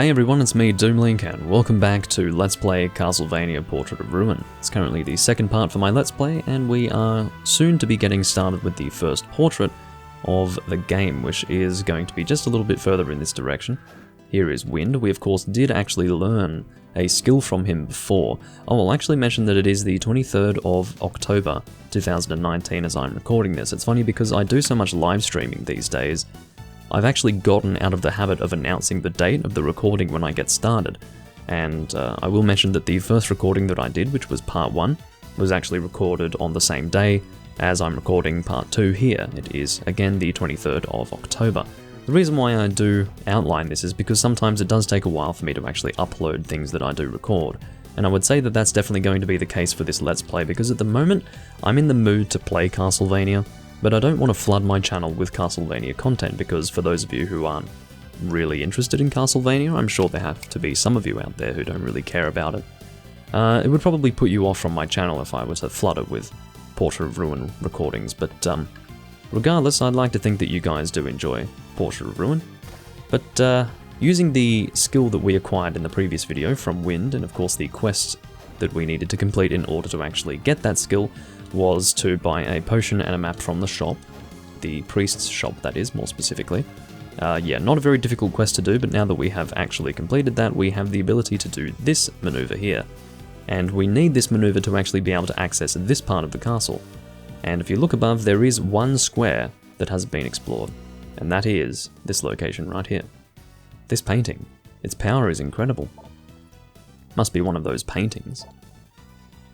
Hey everyone, it's me, Doomlink, and welcome back to Let's Play Castlevania Portrait of Ruin. It's currently the second part for my Let's Play, and we are soon to be getting started with the first portrait of the game, which is going to be just a little bit further in this direction. Here is Wind. We of course did actually learn a skill from him before. Oh, I'll actually mention that it is the 23rd of October 2019 as I'm recording this. It's funny because I do so much live streaming these days, I've actually gotten out of the habit of announcing the date of the recording when I get started, and I will mention that the first recording that I did, which was part 1, was actually recorded on the same day as I'm recording part 2 here. It is, again, the 23rd of October. The reason why I do outline this is because sometimes it does take a while for me to actually upload things that I do record, and I would say that that's definitely going to be the case for this Let's Play, because at the moment, I'm in the mood to play Castlevania, but I don't want to flood my channel with Castlevania content, because for those of you who aren't really interested in Castlevania, I'm sure there have to be some of you out there who don't really care about it. It would probably put you off from my channel if I were to flood it with Portrait of Ruin recordings, but regardless, I'd like to think that you guys do enjoy Portrait of Ruin. But using the skill that we acquired in the previous video from Wind, and of course the quest that we needed to complete in order to actually get that skill, was to buy a potion and a map from the shop. The priest's shop, that is, more specifically. Yeah, not a very difficult quest to do, but now that we have actually completed that, we have the ability to do this maneuver here. And we need this maneuver to actually be able to access this part of the castle. And if you look above, there is one square that hasn't been explored, and that is this location right here. This painting. Its power is incredible. Must be one of those paintings.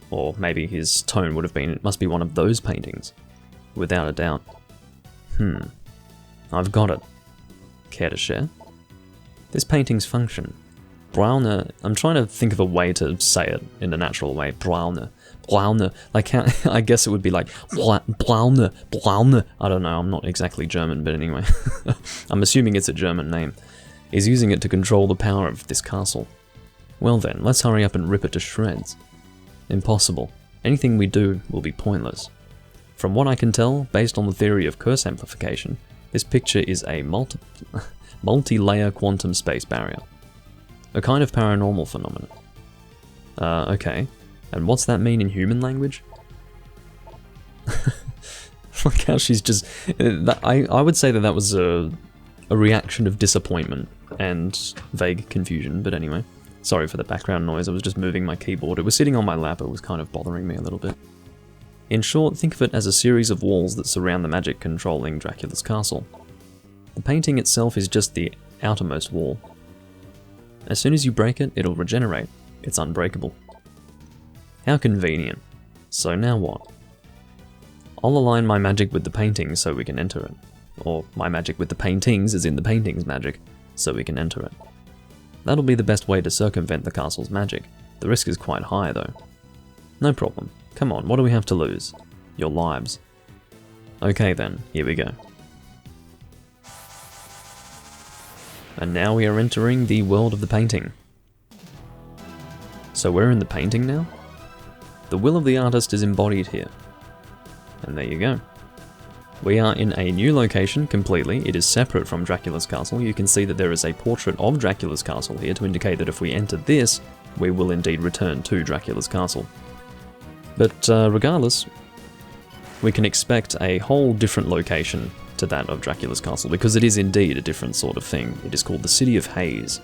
Or maybe his tone would have been, it must be one of those paintings. Without a doubt. I've got it. Care to share? This painting's function. Brauner. I'm trying to think of a way to say it in a natural way. Brauner. Brauner. Like how, I guess it would be like Brauner. Brauner. I don't know, I'm not exactly German, but anyway. I'm assuming it's a German name. Is using it to control the power of this castle. Well then, let's hurry up and rip it to shreds. Impossible. Anything we do will be pointless. From what I can tell, based on the theory of curse amplification, this picture is a multi-layer quantum space barrier. A kind of paranormal phenomenon. Okay. And what's that mean in human language? Like how she's just... I would say that that was a reaction of disappointment and vague confusion, but anyway. Sorry for the background noise, I was just moving my keyboard. It was sitting on my lap, it was kind of bothering me a little bit. In short, think of it as a series of walls that surround the magic controlling Dracula's castle. The painting itself is just the outermost wall. As soon as you break it, it'll regenerate. It's unbreakable. How convenient. So now what? I'll align my magic with the painting so we can enter it. Or my magic with the paintings as in the painting's magic, so we can enter it. That'll be the best way to circumvent the castle's magic. The risk is quite high though. No problem. Come on, what do we have to lose? Your lives. Okay then, here we go. And now we are entering the world of the painting. So we're in the painting now? The will of the artist is embodied here. And there you go. We are in a new location completely. It is separate from Dracula's castle. You can see that there is a portrait of Dracula's castle here to indicate that if we enter this, we will indeed return to Dracula's castle. But regardless, we can expect a whole different location to that of Dracula's castle, because it is indeed a different sort of thing. It is called the City of Haze.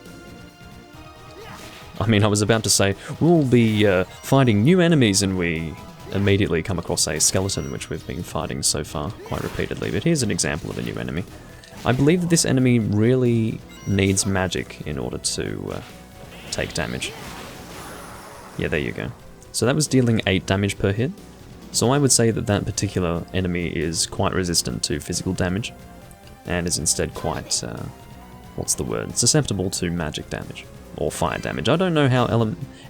I mean, I was about to say, we'll be fighting new enemies, and we immediately come across a skeleton, which we've been fighting so far quite repeatedly, but here's an example of a new enemy. I believe that this enemy really needs magic in order to take damage. Yeah, there you go. So that was dealing 8 damage per hit, so I would say that that particular enemy is quite resistant to physical damage, and is instead quite, what's the word, susceptible to magic damage. Or fire damage. I don't know how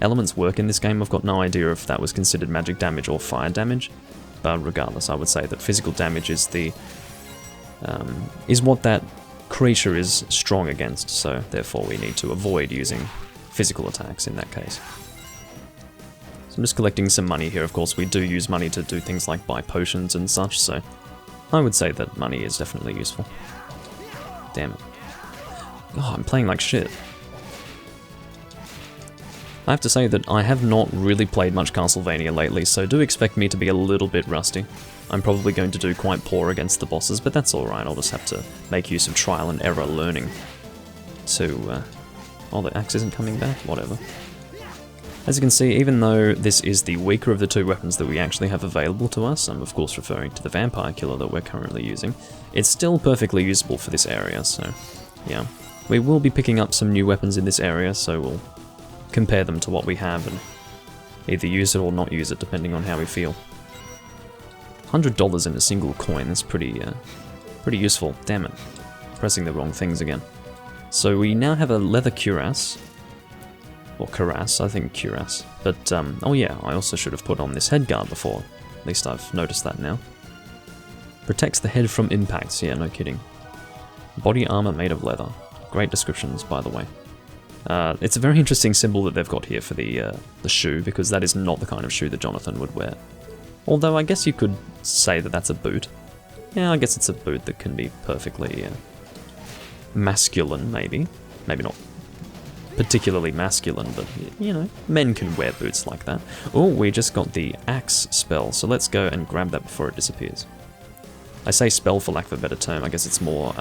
elements work in this game. I've got no idea if that was considered magic damage or fire damage. But regardless, I would say that physical damage is the is what that creature is strong against. So therefore, we need to avoid using physical attacks in that case. So I'm just collecting some money here. Of course, we do use money to do things like buy potions and such. So I would say that money is definitely useful. Damn it. Oh, I'm playing like shit. I have to say that I have not really played much Castlevania lately, so do expect me to be a little bit rusty. I'm probably going to do quite poor against the bosses, but that's alright, I'll just have to make use of trial and error learning. So, oh, the axe isn't coming back? Whatever. As you can see, even though this is the weaker of the two weapons that we actually have available to us, I'm of course referring to the Vampire Killer that we're currently using, it's still perfectly usable for this area, so yeah. We will be picking up some new weapons in this area, so we'll compare them to what we have and either use it or not use it, depending on how we feel. $100 in a single coin, that's pretty useful. Damn it. Pressing the wrong things again. So we now have a leather cuirass. Or cuirass, I think cuirass. But, oh yeah, I also should have put on this headguard before. At least I've noticed that now. Protects the head from impacts, yeah, no kidding. Body armor made of leather. Great descriptions, by the way. It's a very interesting symbol that they've got here for the shoe, because that is not the kind of shoe that Jonathan would wear. Although I guess you could say that that's a boot. Yeah, I guess it's a boot that can be perfectly masculine, maybe. Maybe not particularly masculine, but, you know, men can wear boots like that. Oh, we just got the axe spell, so let's go and grab that before it disappears. I say spell for lack of a better term, I guess it's more,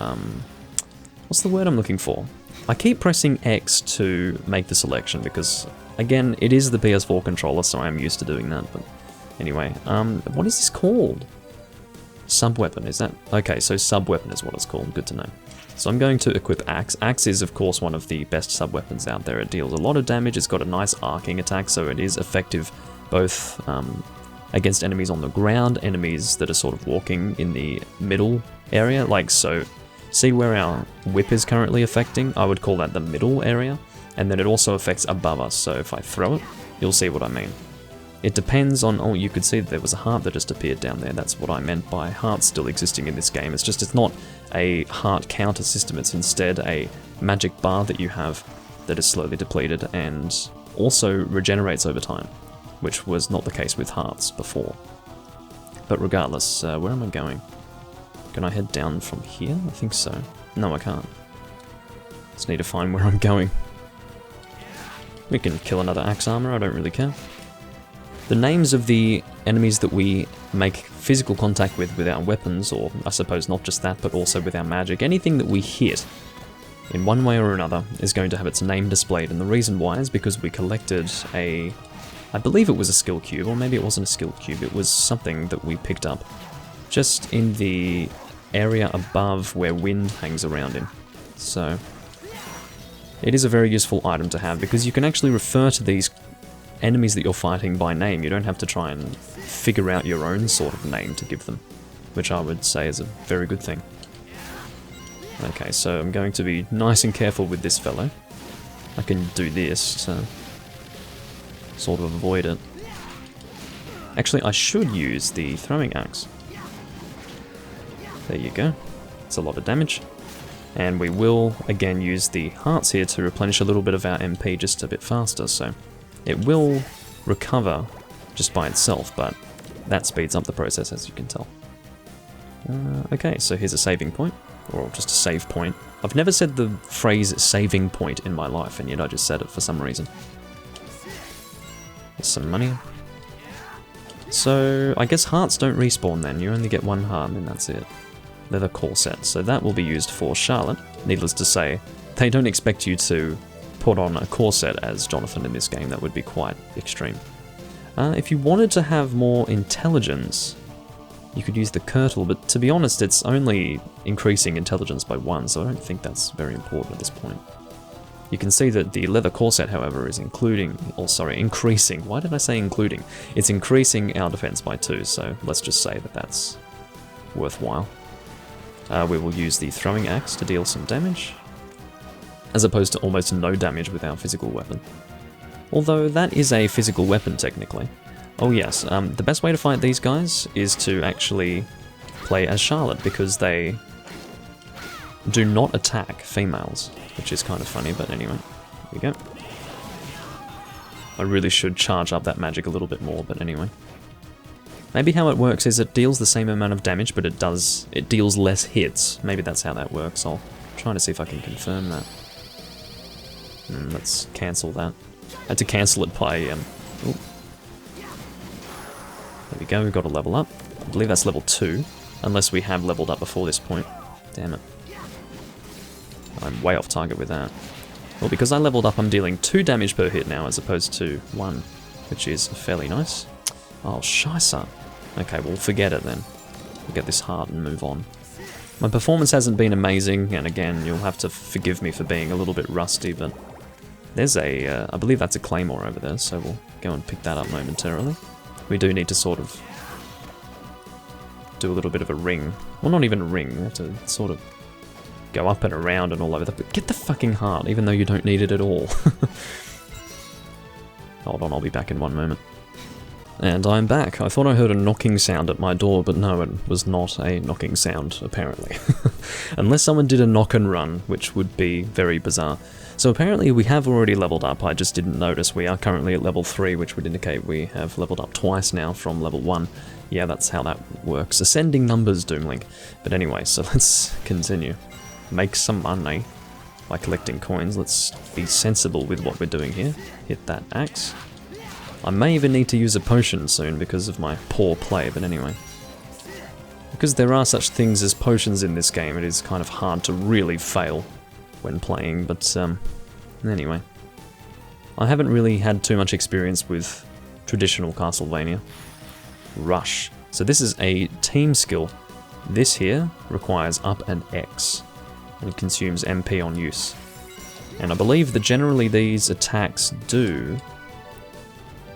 what's the word I'm looking for? I keep pressing X to make the selection because, again, it is the PS4 controller, so I'm used to doing that, but anyway, what is this called? Sub-weapon, is that? Okay, so sub-weapon is what it's called, good to know. So I'm going to equip Axe. Axe is, of course, one of the best sub-weapons out there. It deals a lot of damage, it's got a nice arcing attack, so it is effective both against enemies on the ground, enemies that are sort of walking in the middle area, like so. See where our whip is currently affecting? I would call that the middle area, and then it also affects above us, so if I throw it, you'll see what I mean. It depends on, oh, you could see that there was a heart that just appeared down there. That's what I meant by hearts still existing in this game. It's just, it's not a heart counter system, it's instead a magic bar that you have that is slowly depleted and also regenerates over time, which was not the case with hearts before. But regardless, where am I going? Can I head down from here? I think so. No, I can't. Just need to find where I'm going. We can kill another axe armor, I don't really care. The names of the enemies that we make physical contact with our weapons, or I suppose not just that, but also with our magic, anything that we hit in one way or another is going to have its name displayed, and the reason why is because we collected a, I believe it was a skill cube, or maybe it wasn't a skill cube, it was something that we picked up just in the area above where wind hangs around in. So it is a very useful item to have because you can actually refer to these enemies that you're fighting by name. You don't have to try and figure out your own sort of name to give them, which I would say is a very good thing. Okay, so I'm going to be nice and careful with this fellow. I can do this to sort of avoid it. Actually, I should use the throwing axe. There you go. It's a lot of damage. And we will, again, use the hearts here to replenish a little bit of our MP just a bit faster, so it will recover just by itself, but that speeds up the process, as you can tell. Okay, so here's a saving point, or just a save point. I've never said the phrase saving point in my life, and yet I just said it for some reason. Here's some money. So, I guess hearts don't respawn then, you only get one heart and that's it. Leather corset, so that will be used for Charlotte. Needless to say, they don't expect you to put on a corset as Jonathan in this game, that would be quite extreme. If you wanted to have more intelligence, you could use the Kirtle, but to be honest, it's only increasing intelligence by 1, so I don't think that's very important at this point. You can see that the leather corset, however, is increasing. Why did I say including? It's increasing our defense by 2, so let's just say that that's worthwhile. We will use the throwing axe to deal some damage, as opposed to almost no damage with our physical weapon. Although that is a physical weapon technically. Oh yes, the best way to fight these guys is to actually play as Charlotte, because they do not attack females, which is kind of funny, but anyway, here we go. I really should charge up that magic a little bit more, but anyway. Maybe how it works is it deals the same amount of damage, but it deals less hits. Maybe that's how that works. I'll try to see if I can confirm that. Let's cancel that. Had to cancel it by, ooh. There we go, we've got a level up. I believe that's level 2, unless we have leveled up before this point. Damn it. I'm way off target with that. Well, because I leveled up, I'm dealing 2 damage per hit now, as opposed to 1, which is fairly nice. Oh, scheisse. Okay, well, forget it then. We'll get this heart and move on. My performance hasn't been amazing, and again, you'll have to forgive me for being a little bit rusty, but there's a, I believe that's a claymore over there, so we'll go and pick that up momentarily. We do need to sort of do a little bit of a ring. Well, not even a ring, we have to sort of go up and around and all over that, but get the fucking heart, even though you don't need it at all. Hold on, I'll be back in one moment. And I'm back. I thought I heard a knocking sound at my door, but no, it was not a knocking sound, apparently. Unless someone did a knock and run, which would be very bizarre. So apparently we have already leveled up, I just didn't notice. We are currently at level 3, which would indicate we have leveled up twice now from level 1. Yeah, that's how that works. Ascending numbers, Doomlink. But anyway, so let's continue. Make some money by collecting coins. Let's be sensible with what we're doing here. Hit that axe. I may even need to use a potion soon because of my poor play, but anyway. Because there are such things as potions in this game, it is kind of hard to really fail when playing, but anyway. I haven't really had too much experience with traditional Castlevania. Rush. So this is a team skill. This here requires up and X, and consumes MP on use. And I believe that generally these attacks do...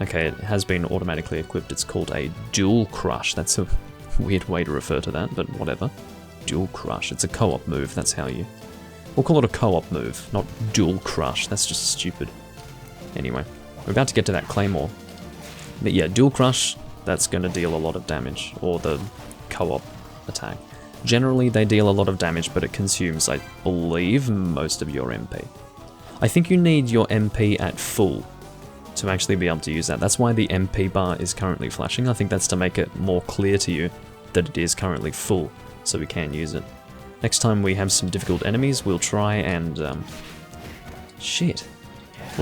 Okay, it has been automatically equipped. It's called a dual crush. That's a weird way to refer to that, but whatever. Dual crush. It's a co-op move. That's how you... We'll call it a co-op move, not dual crush. That's just stupid. Anyway, we're about to get to that claymore. But yeah, dual crush, that's going to deal a lot of damage. Or the co-op attack. Generally, they deal a lot of damage, but it consumes, I believe, most of your MP. I think you need your MP at full to actually be able to use that. That's why the MP bar is currently flashing. I think that's to make it more clear to you that it is currently full, so we can use it. Next time we have some difficult enemies, we'll try and... We'll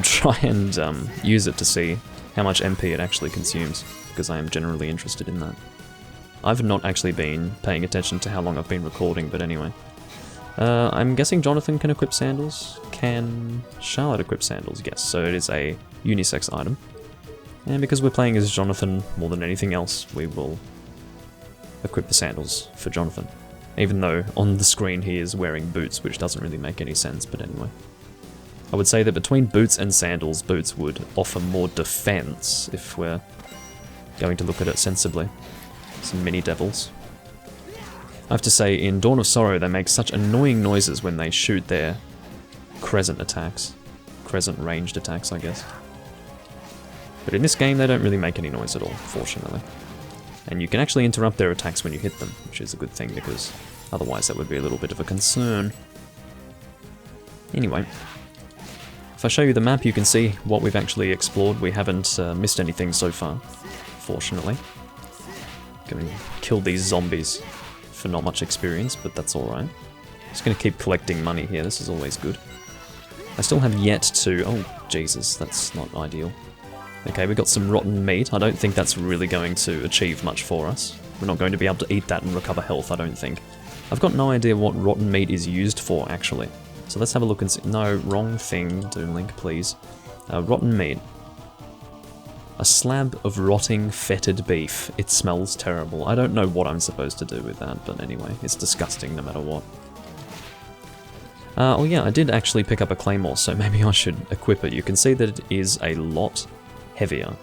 try and use it to see how much MP it actually consumes, because I am generally interested in that. I've not actually been paying attention to how long I've been recording, but anyway. I'm guessing Jonathan can equip sandals. Can Charlotte equip sandals? Yes, so it is a unisex item. And because we're playing as Jonathan more than anything else, we will equip the sandals for Jonathan. Even though on the screen he is wearing boots, which doesn't really make any sense, but anyway. I would say that between boots and sandals, boots would offer more defense if we're going to look at it sensibly. Some mini devils. I have to say, in Dawn of Sorrow, they make such annoying noises when they shoot their crescent attacks. Crescent ranged attacks, I guess. But in this game, they don't really make any noise at all, fortunately. And you can actually interrupt their attacks when you hit them, which is a good thing, because otherwise that would be a little bit of a concern. Anyway, if I show you the map, you can see what we've actually explored. We haven't missed anything so far, fortunately. Gonna kill these zombies for not much experience, but that's alright. Just gonna keep collecting money here, this is always good. I still have yet to... Oh, Jesus, that's not ideal. Okay, we got some rotten meat. I don't think that's really going to achieve much for us. We're not going to be able to eat that and recover health, I don't think. I've got no idea what rotten meat is used for, actually. So let's have a look and see. No, wrong thing, Doomlink, please. Rotten meat. A slab of rotting, fetid beef. It smells terrible. I don't know what I'm supposed to do with that, but anyway, it's disgusting no matter what. Oh yeah, I did actually pick up a claymore, so maybe I should equip it. You can see that it is a lot heavier.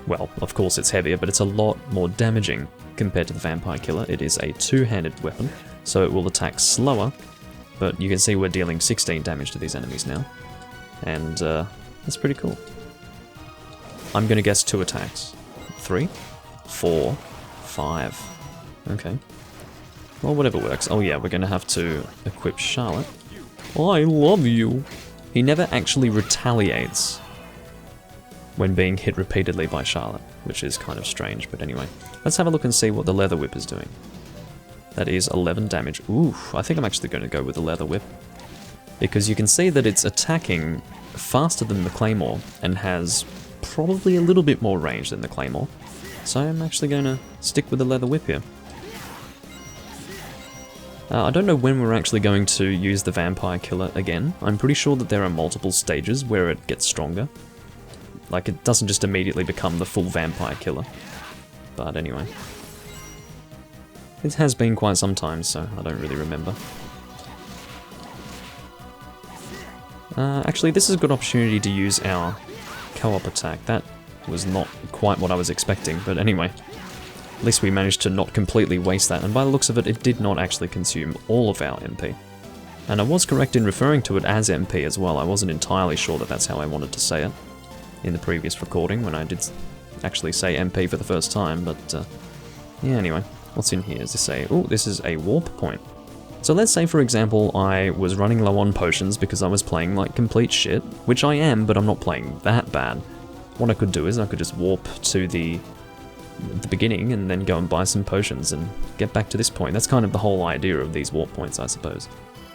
Well, of course it's heavier, but it's a lot more damaging compared to the vampire killer. It is a two-handed weapon, so it will attack slower, but you can see we're dealing 16 damage to these enemies now. And that's pretty cool. I'm gonna guess 2 attacks. 3, 4, 5. Okay. Well, whatever works. Oh yeah, we're gonna have to equip Charlotte. I love you! He never actually retaliates when being hit repeatedly by Charlotte, which is kind of strange, but anyway. Let's have a look and see what the leather whip is doing. That is 11 damage. Ooh, I think I'm actually going to go with the leather whip. Because you can see that it's attacking faster than the Claymore and has probably a little bit more range than the Claymore. So I'm actually going to stick with the Leather Whip here. I don't know when we're actually going to use the Vampire Killer again. I'm pretty sure that there are multiple stages where it gets stronger. Like, it doesn't just immediately become the full Vampire Killer. But anyway. It has been quite some time, so I don't really remember. Actually, this is a good opportunity to use our co-op attack. That was not quite what I was expecting, but anyway. At least we managed to not completely waste that, and by the looks of it, it did not actually consume all of our MP. And I was correct in referring to it as MP as well. I wasn't entirely sure that that's how I wanted to say it in the previous recording, when I did actually say MP for the first time, but yeah, anyway. What's in here? Is this a... oh, this is a warp point. So let's say, for example, I was running low on potions because I was playing like complete shit, which I am, but I'm not playing that bad. What I could do is I could just warp to the beginning and then go and buy some potions and get back to this point. That's kind of the whole idea of these warp points, I suppose.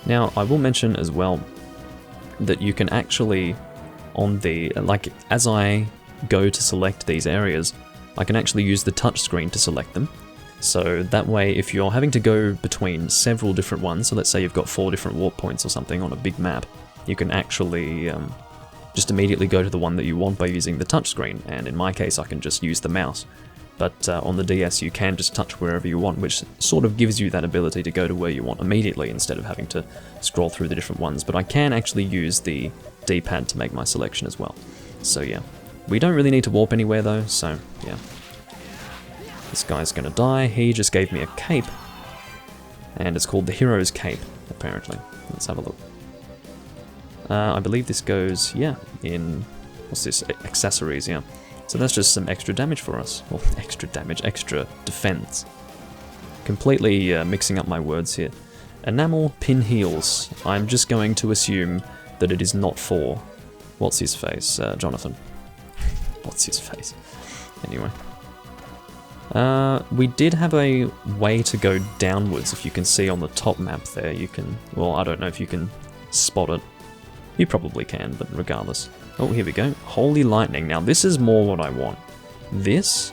Now, I will mention as well that you can actually, on the, like, as I go to select these areas, I can actually use the touch screen to select them. So that way, if you're having to go between several different ones, so let's say you've got 4 different warp points or something on a big map, you can actually just immediately go to the one that you want by using the touch screen, and in my case I can just use the mouse. But on the DS you can just touch wherever you want, which sort of gives you that ability to go to where you want immediately instead of having to scroll through the different ones. But I can actually use the D-pad to make my selection as well. So yeah, we don't really need to warp anywhere though, so yeah. This guy's gonna die. He just gave me a cape, and it's called the Hero's Cape, apparently. Let's have a look. I believe this goes, yeah, in, what's this, accessories, yeah. So that's just some extra damage for us. Well, extra damage, extra defense. Completely mixing up my words here. Enamel pin heels. I'm just going to assume that it is not for, what's his face, Jonathan. What's his face? Anyway. We did have a way to go downwards, if you can see on the top map there. You can, well, I don't know if you can spot it. You probably can, but regardless. Oh, here we go. Holy Lightning. Now, this is more what I want. This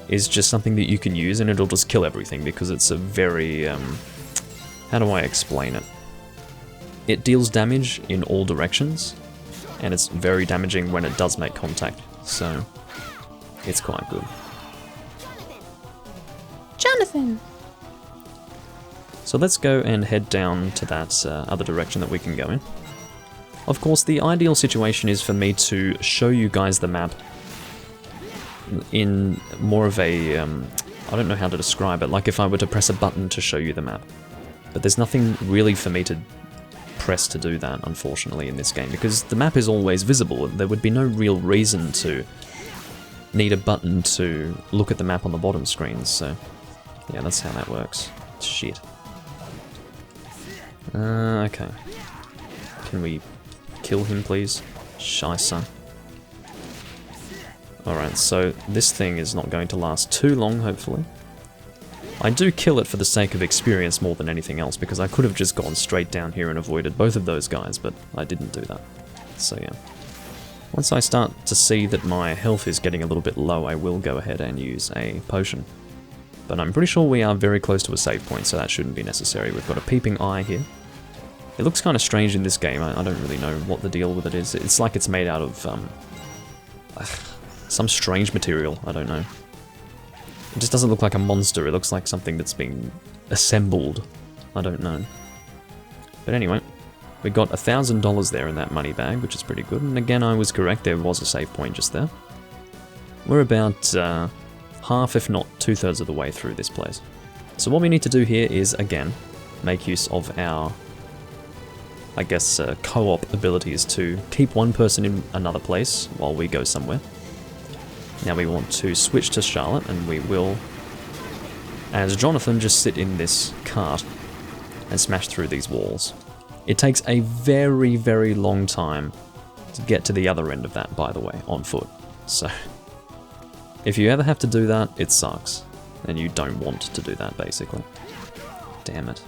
is just something that you can use, and it'll just kill everything, because it's a very, how do I explain it? It deals damage in all directions, and it's very damaging when it does make contact, so it's quite good. Jonathan! So let's go and head down to that other direction that we can go in. Of course, the ideal situation is for me to show you guys the map in more of a, I don't know how to describe it, like if I were to press a button to show you the map. But there's nothing really for me to press to do that, unfortunately, in this game, because the map is always visible. There would be no real reason to need a button to look at the map on the bottom screens, so yeah, that's how that works. Shit. Okay. Can we kill him, please? Scheisse. Alright, so this thing is not going to last too long, hopefully. I do kill it for the sake of experience more than anything else, because I could have just gone straight down here and avoided both of those guys, but I didn't do that. So yeah. Once I start to see that my health is getting a little bit low, I will go ahead and use a potion. But I'm pretty sure we are very close to a save point, so that shouldn't be necessary. We've got a peeping eye here. It looks kind of strange in this game. I don't really know what the deal with it is. It's like it's made out of some strange material. I don't know. It just doesn't look like a monster. It looks like something that's been assembled. I don't know. But anyway, we got $1,000 there in that money bag, which is pretty good. And again, I was correct. There was a save point just there. We're about half, if not 2/3 of the way through this place. So what we need to do here is, again, make use of our, I guess, co-op abilities to keep one person in another place while we go somewhere. Now we want to switch to Charlotte, and we will, as Jonathan, just sit in this cart and smash through these walls. It takes a very, very long time to get to the other end of that, by the way, on foot. So, if you ever have to do that, it sucks. And you don't want to do that, basically. Damn it.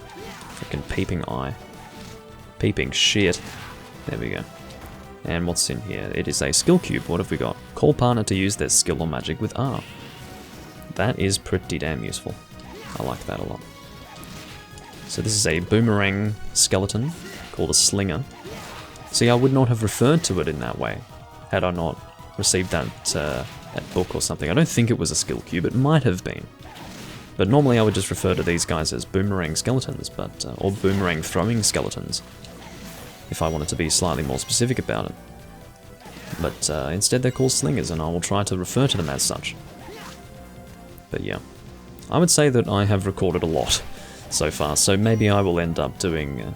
Freaking peeping eye. Peeping shit. There we go. And what's in here? It is a skill cube. What have we got? Call partner to use their skill or magic with R. That is pretty damn useful. I like that a lot. So this is a boomerang skeleton called a slinger. See, I would not have referred to it in that way had I not received that book or something. I don't think it was a skill cube. It might have been. But normally I would just refer to these guys as boomerang skeletons, but or boomerang throwing skeletons, if I wanted to be slightly more specific about it. But instead they're called slingers, and I will try to refer to them as such. But yeah, I would say that I have recorded a lot so far, so maybe I will end up doing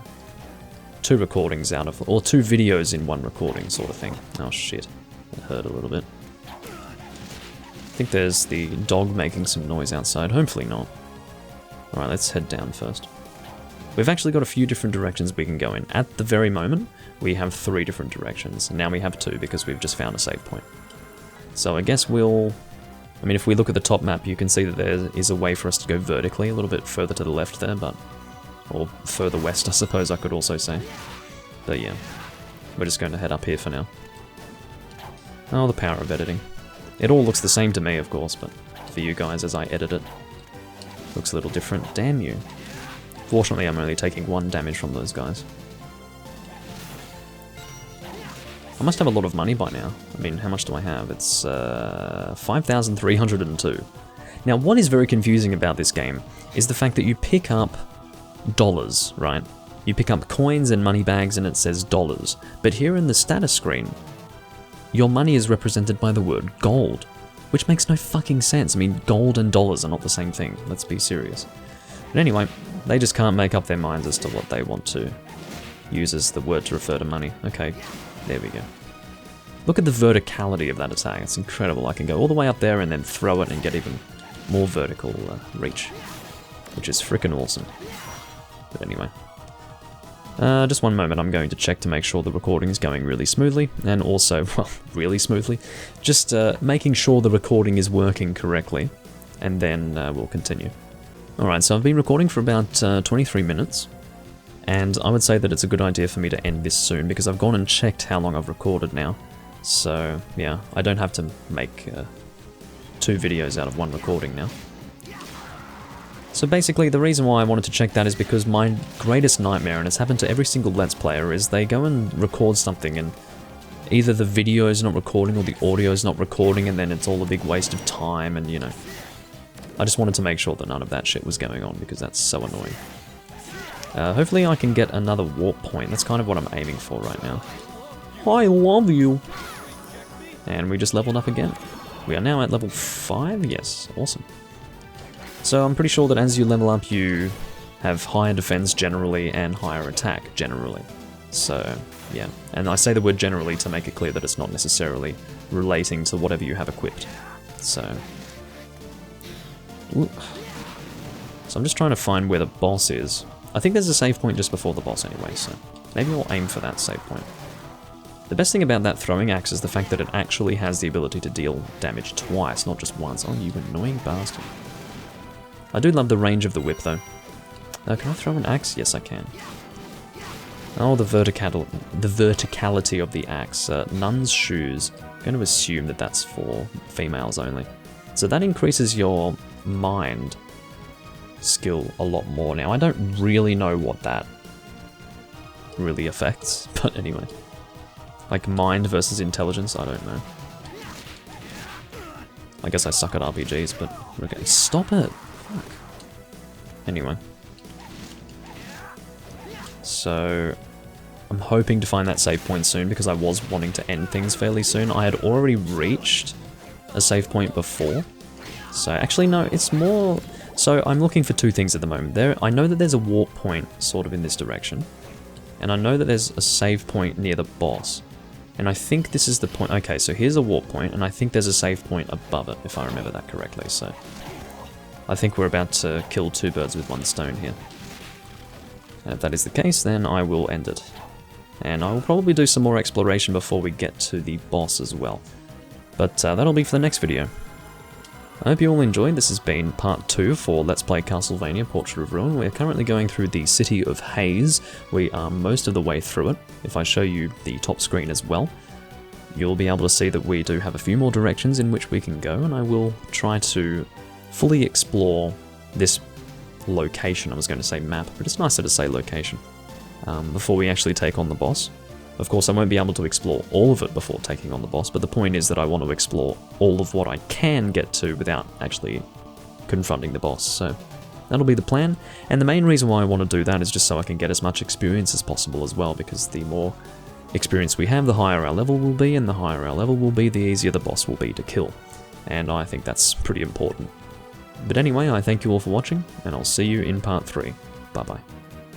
2 recordings out of, or 2 videos in 1 recording sort of thing. Oh shit, it hurt a little bit. I think there's the dog making some noise outside, hopefully not. Alright, let's head down first. We've actually got a few different directions we can go in. At the very moment, we have 3 different directions. Now we have 2 because we've just found a save point. So I guess we'll... I mean, if we look at the top map, you can see that there is a way for us to go vertically, a little bit further to the left there, but... or further west, I suppose I could also say. But yeah, we're just going to head up here for now. Oh, the power of editing. It all looks the same to me, of course, but for you guys as I edit it, looks a little different. Damn you. Fortunately, I'm only taking 1 damage from those guys. I must have a lot of money by now. I mean, how much do I have? It's 5,302. Now, what is very confusing about this game is the fact that you pick up dollars, right? You pick up coins and money bags and it says dollars. But here in the status screen, your money is represented by the word gold, which makes no fucking sense. I mean, gold and dollars are not the same thing. Let's be serious. But anyway, they just can't make up their minds as to what they want to use as the word to refer to money. Okay, there we go. Look at the verticality of that attack. It's incredible. I can go all the way up there and then throw it and get even more vertical reach, which is freaking awesome. But anyway, just one moment. I'm going to check to make sure the recording is going really smoothly, and also, well, really smoothly, just making sure the recording is working correctly, and then we'll continue. Alright, so I've been recording for about 23 minutes, and I would say that it's a good idea for me to end this soon, because I've gone and checked how long I've recorded now. So, yeah, I don't have to make 2 videos out of 1 recording now. So basically, the reason why I wanted to check that is because my greatest nightmare, and it's happened to every single Let's Player, is they go and record something and either the video is not recording or the audio is not recording, and then it's all a big waste of time, and you know. I just wanted to make sure that none of that shit was going on, because that's so annoying. Hopefully I can get another warp point. That's kind of what I'm aiming for right now. I love you! And we just leveled up again. We are now at level 5? Yes, awesome. So I'm pretty sure that as you level up, you have higher defense generally and higher attack generally. So, yeah. And I say the word generally to make it clear that it's not necessarily relating to whatever you have equipped. So... ooh. So I'm just trying to find where the boss is. I think there's a save point just before the boss anyway, so maybe I'll aim for that save point. The best thing about that throwing axe is the fact that it actually has the ability to deal damage twice, not just once. Oh, you annoying bastard. I do love the range of the whip, though. Can I throw an axe? Yes, I can. Oh, the verticality of the axe. Nun's shoes. I'm going to assume that that's for females only. So that increases your mind skill a lot more now. I don't really know what that really affects, but anyway. Like mind versus intelligence, I don't know. I guess I suck at RPGs, but okay. Stop it! Fuck. Anyway. So, I'm hoping to find that save point soon because I was wanting to end things fairly soon. I had already reached a save point before. So, actually no, it's more... So, I'm looking for 2 things at the moment. I know that there's a warp point sort of in this direction. And I know that there's a save point near the boss. And I think this is the point... Okay, so here's a warp point, and I think there's a save point above it, if I remember that correctly, so... I think we're about to kill 2 birds with 1 stone here. And if that is the case, then I will end it. And I will probably do some more exploration before we get to the boss as well. But that'll be for the next video. I hope you all enjoyed. This has been part 2 for Let's Play Castlevania Portrait of Ruin. We're currently going through the City of Haze. We are most of the way through it. If I show you the top screen as well, you'll be able to see that we do have a few more directions in which we can go, and I will try to fully explore this location. I was going to say map, but it's nicer to say location, before we actually take on the boss. Of course, I won't be able to explore all of it before taking on the boss, but the point is that I want to explore all of what I can get to without actually confronting the boss, so that'll be the plan. And the main reason why I want to do that is just so I can get as much experience as possible as well, because the more experience we have, the higher our level will be, and the higher our level will be, the easier the boss will be to kill. And I think that's pretty important. But anyway, I thank you all for watching, and I'll see you in part 3. Bye bye.